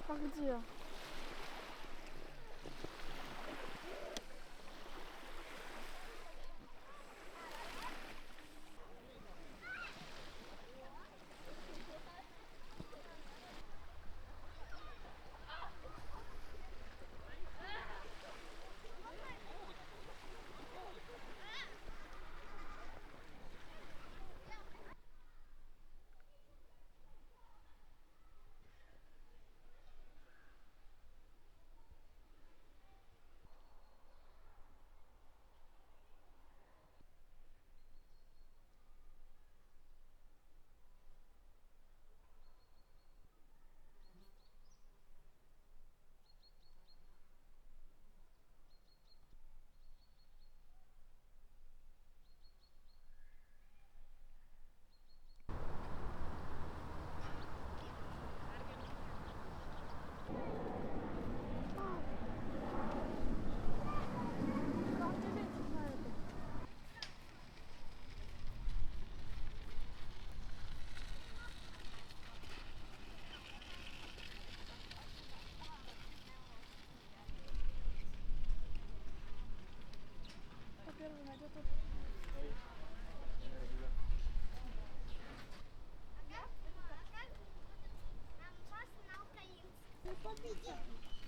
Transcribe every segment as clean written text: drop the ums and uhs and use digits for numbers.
А где?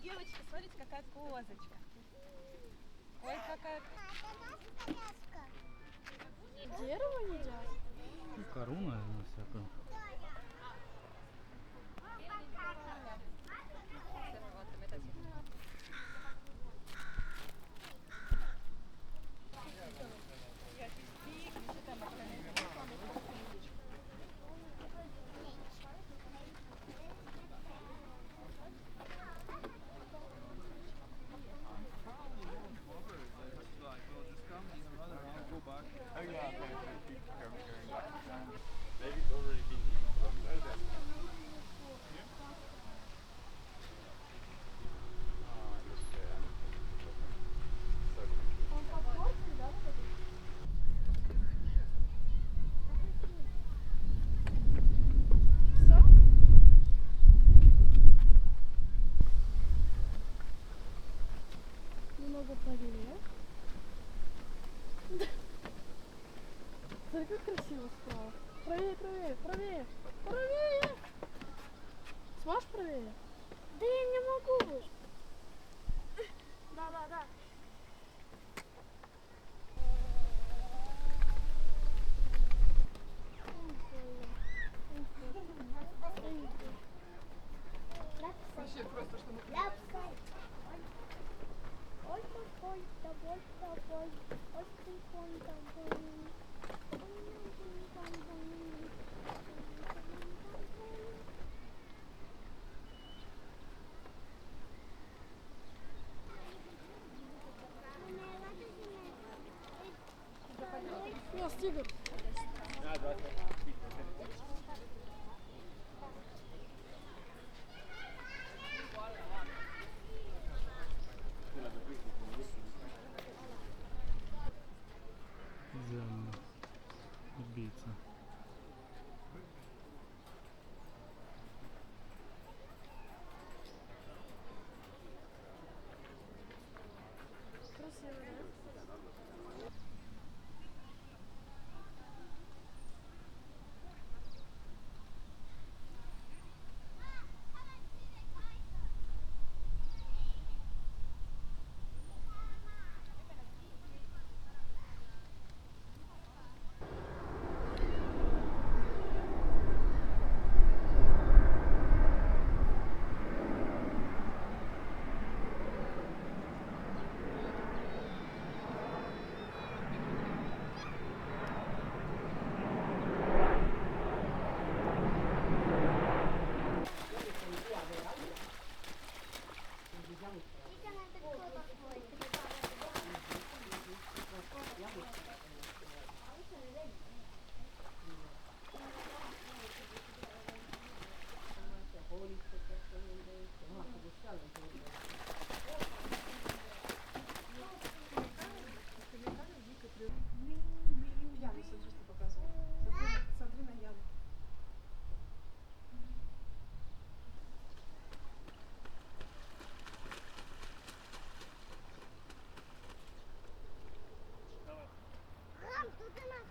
Девочки, смотрите, какая козочка. Ой, какая... Дерево едят? Ну, кору, наверное, всякую. Все? Немного правее. Смотри, как красиво справа. Правее, правее, правее, правее. Сможешь правее? Да я не могу. Да, да, да. Вообще просто что мы... Ой, такой, тобой, тобой. Ой, прикольно, тобой. Нет, тигр. Идеально. Убийца. Красиво, да?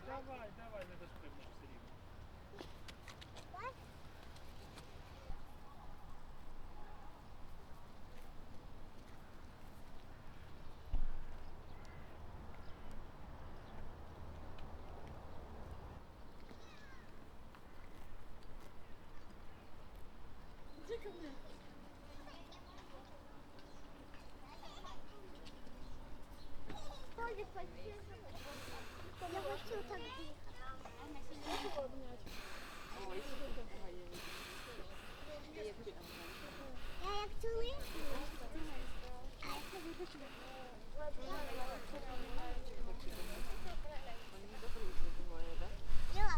Давай, давай, не дошпимеш все рівно. Иди ко мне. Я хочу так бігати. Можешь его обнять? Я як тюленька. А я тобі хочу. Діла.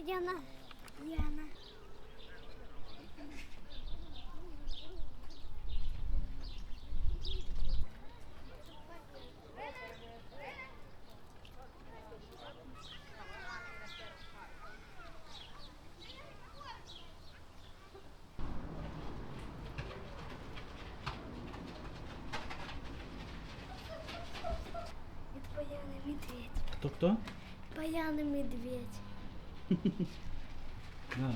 Яна. Яна. Это пьяный медведь. Хто-хто? Пьяный медведь. Да.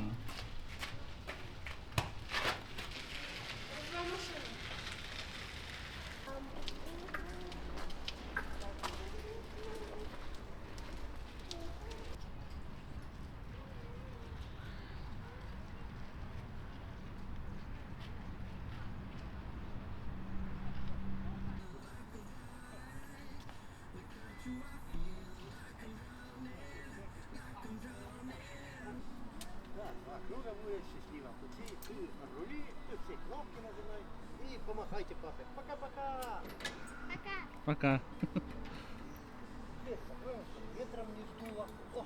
Так, друга буде щаслива. Ти рулі, ти всі кнопки нажимай і помахайте папе. Пока-пока. Пока. Пока. Ветром не сдуло. О,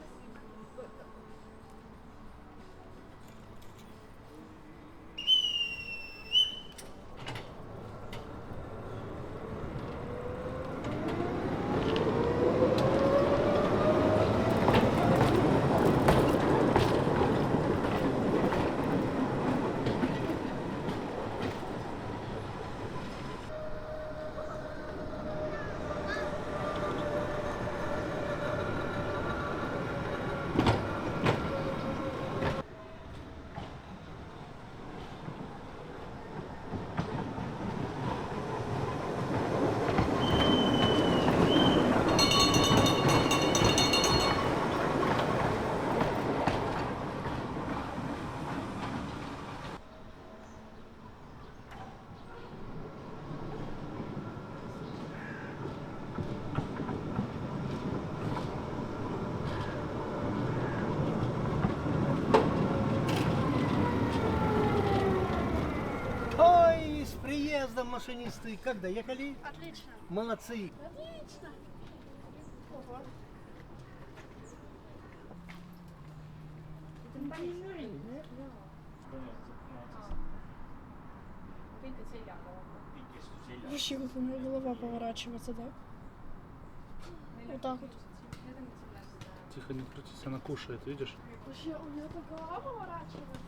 ой, с приездом машинисты. Как доехали? Отлично. Молодцы. Отлично. Ого. Вообще как у меня голова поворачивается, да? Вот так вот. Тихо, не крутись, она кушает, видишь? Вообще у меня так голова поворачивается.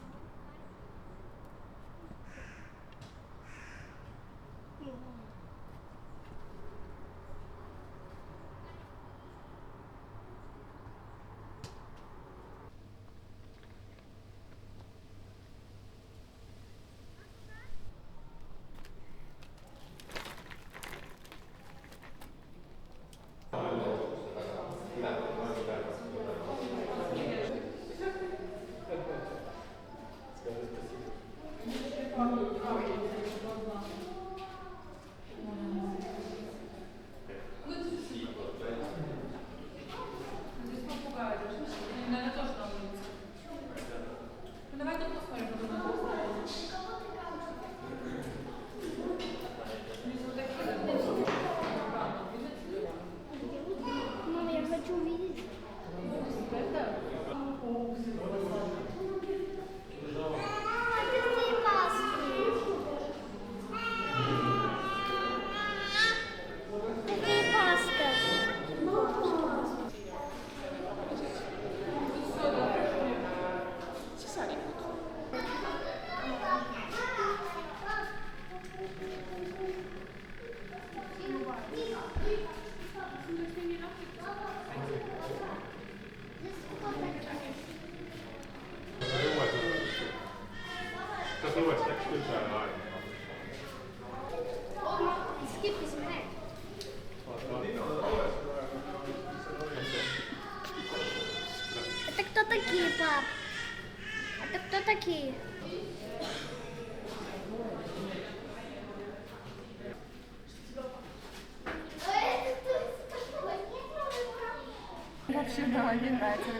Мне нравится.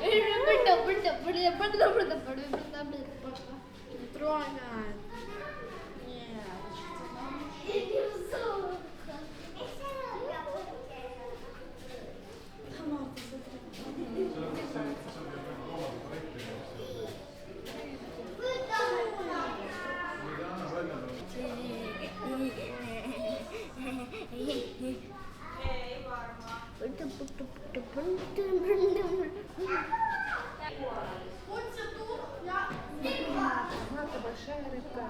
Не трогай. Нет. Надо большая рыбка.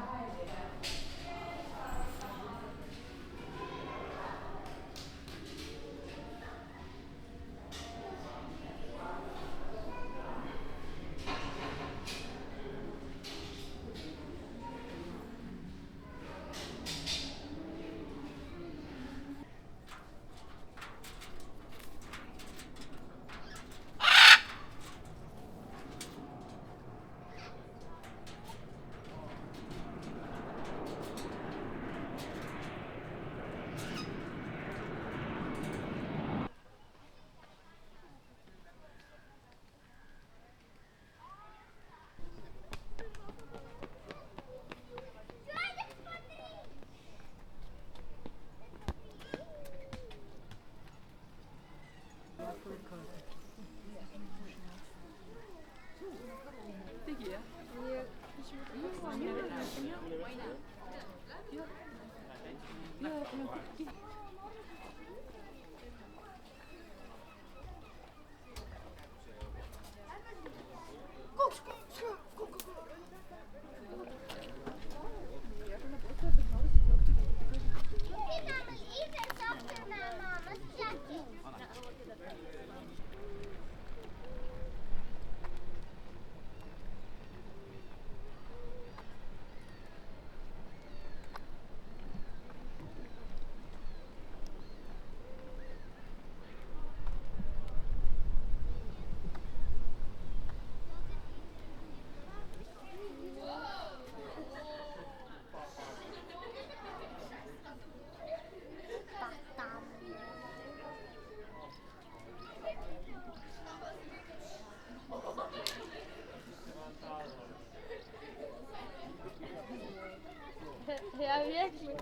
Я вечно.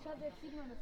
Schade, der Fliegen noch nicht.